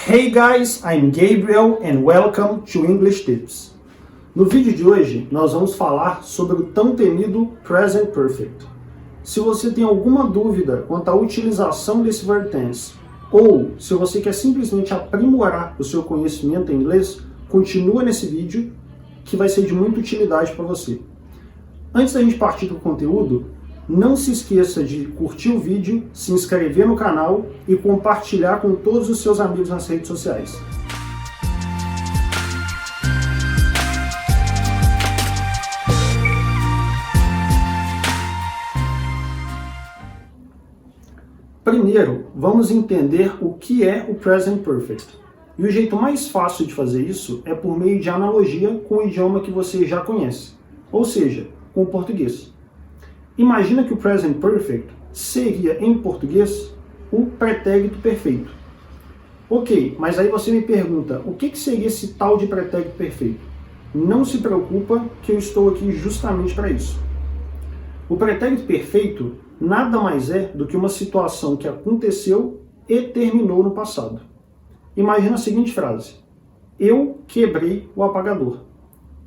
Hey guys, I'm Gabriel and welcome to English Tips. No vídeo de hoje, nós vamos falar sobre o tão temido Present Perfect. Se você tem alguma dúvida quanto à utilização desse verb tense, ou se você quer simplesmente aprimorar o seu conhecimento em inglês, continua nesse vídeo que vai ser de muita utilidade para você. Antes da gente partir do conteúdo, não se esqueça de curtir o vídeo, se inscrever no canal e compartilhar com todos os seus amigos nas redes sociais. Primeiro, vamos entender o que é o Present Perfect. E o jeito mais fácil de fazer isso é por meio de analogia com o idioma que você já conhece, ou seja, com o português. Imagina que o Present Perfect seria, em português, o pretérito perfeito. Ok, mas aí você me pergunta, o que seria esse tal de pretérito perfeito? Não se preocupa que eu estou aqui justamente para isso. O pretérito perfeito nada mais é do que uma situação que aconteceu e terminou no passado. Imagina a seguinte frase: eu quebrei o apagador.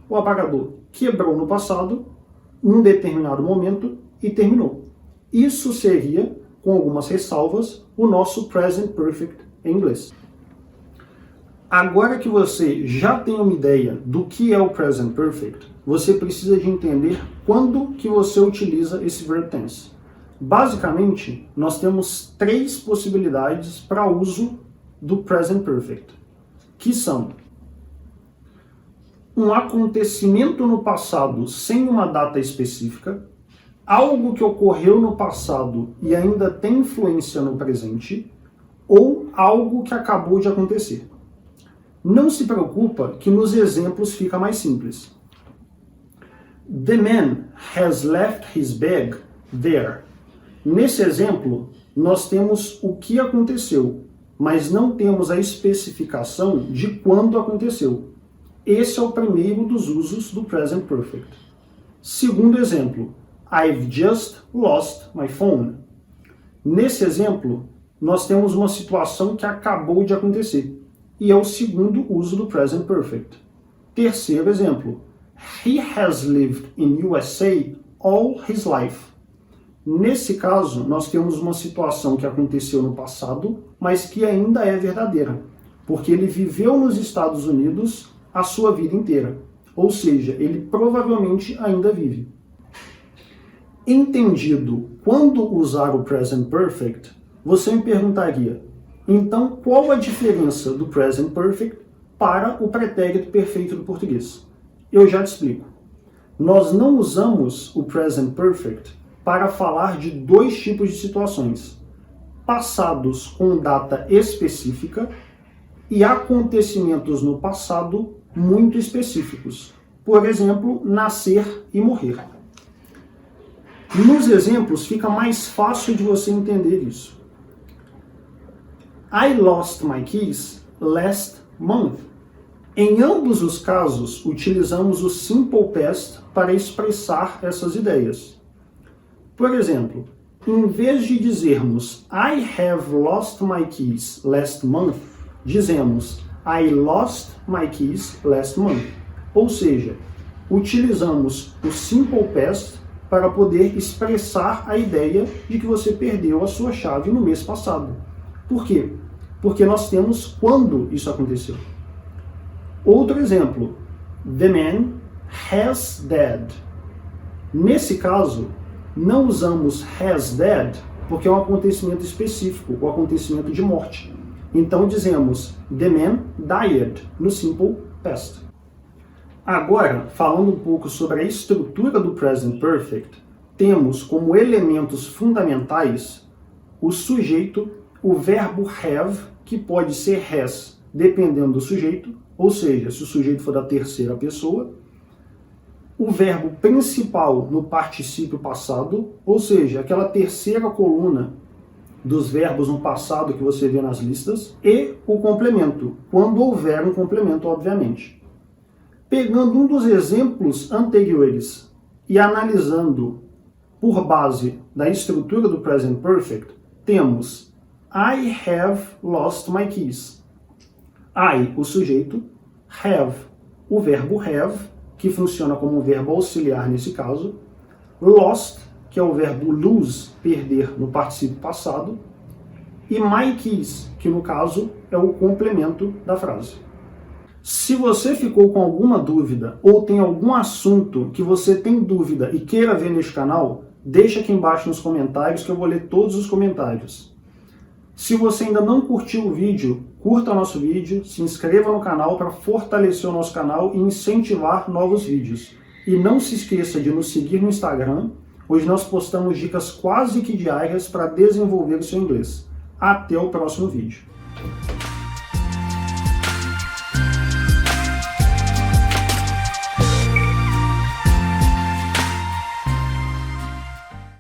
O apagador quebrou no passado, num determinado momento, e terminou. Isso seria, com algumas ressalvas, o nosso Present Perfect em inglês. Agora que você já tem uma ideia do que é o Present Perfect, você precisa de entender quando que você utiliza esse verb tense. Basicamente, nós temos três possibilidades para uso do Present Perfect, que são um acontecimento no passado sem uma data específica, algo que ocorreu no passado e ainda tem influência no presente, ou algo que acabou de acontecer. Não se preocupa que nos exemplos fica mais simples. The man has left his bag there. Nesse exemplo, nós temos o que aconteceu, mas não temos a especificação de quando aconteceu. Esse é o primeiro dos usos do Present Perfect. Segundo exemplo, I've just lost my phone. Nesse exemplo, nós temos uma situação que acabou de acontecer, e é o segundo uso do Present Perfect. Terceiro exemplo, He has lived in USA all his life. Nesse caso, nós temos uma situação que aconteceu no passado, mas que ainda é verdadeira, porque ele viveu nos Estados Unidos a sua vida inteira, ou seja, ele provavelmente ainda vive. Entendido quando usar o Present Perfect, você me perguntaria, então qual a diferença do Present Perfect para o pretérito perfeito do português? Eu já te explico. Nós não usamos o Present Perfect para falar de dois tipos de situações: passados com data específica e acontecimentos no passado muito específicos. Por exemplo, nascer e morrer. Nos exemplos fica mais fácil de você entender isso. I lost my keys last month. Em ambos os casos, utilizamos o Simple Past para expressar essas ideias. Por exemplo, em vez de dizermos I have lost my keys last month, dizemos I lost my keys last month. Ou seja, utilizamos o Simple Past para poder expressar a ideia de que você perdeu a sua chave no mês passado. Por quê? Porque nós temos quando isso aconteceu. Outro exemplo, the man has died. Nesse caso, não usamos has died porque é um acontecimento específico, o acontecimento de morte. Então dizemos the man died no Simple Past. Agora, falando um pouco sobre a estrutura do Present Perfect, temos como elementos fundamentais o sujeito, o verbo have, que pode ser has, dependendo do sujeito, ou seja, se o sujeito for da terceira pessoa, o verbo principal no particípio passado, ou seja, aquela terceira coluna dos verbos no passado que você vê nas listas, e o complemento, quando houver um complemento, obviamente. Pegando um dos exemplos anteriores e analisando por base da estrutura do Present Perfect, temos I have lost my keys. I, o sujeito, have, o verbo have, que funciona como um verbo auxiliar nesse caso, lost, que é o verbo lose, perder, no particípio passado, e my keys, que no caso é o complemento da frase. Se você ficou com alguma dúvida ou tem algum assunto que você tem dúvida e queira ver neste canal, deixa aqui embaixo nos comentários que eu vou ler todos os comentários. Se você ainda não curtiu o vídeo, curta o nosso vídeo, se inscreva no canal para fortalecer o nosso canal e incentivar novos vídeos. E não se esqueça de nos seguir no Instagram, onde nós postamos dicas quase que diárias para desenvolver o seu inglês. Até o próximo vídeo.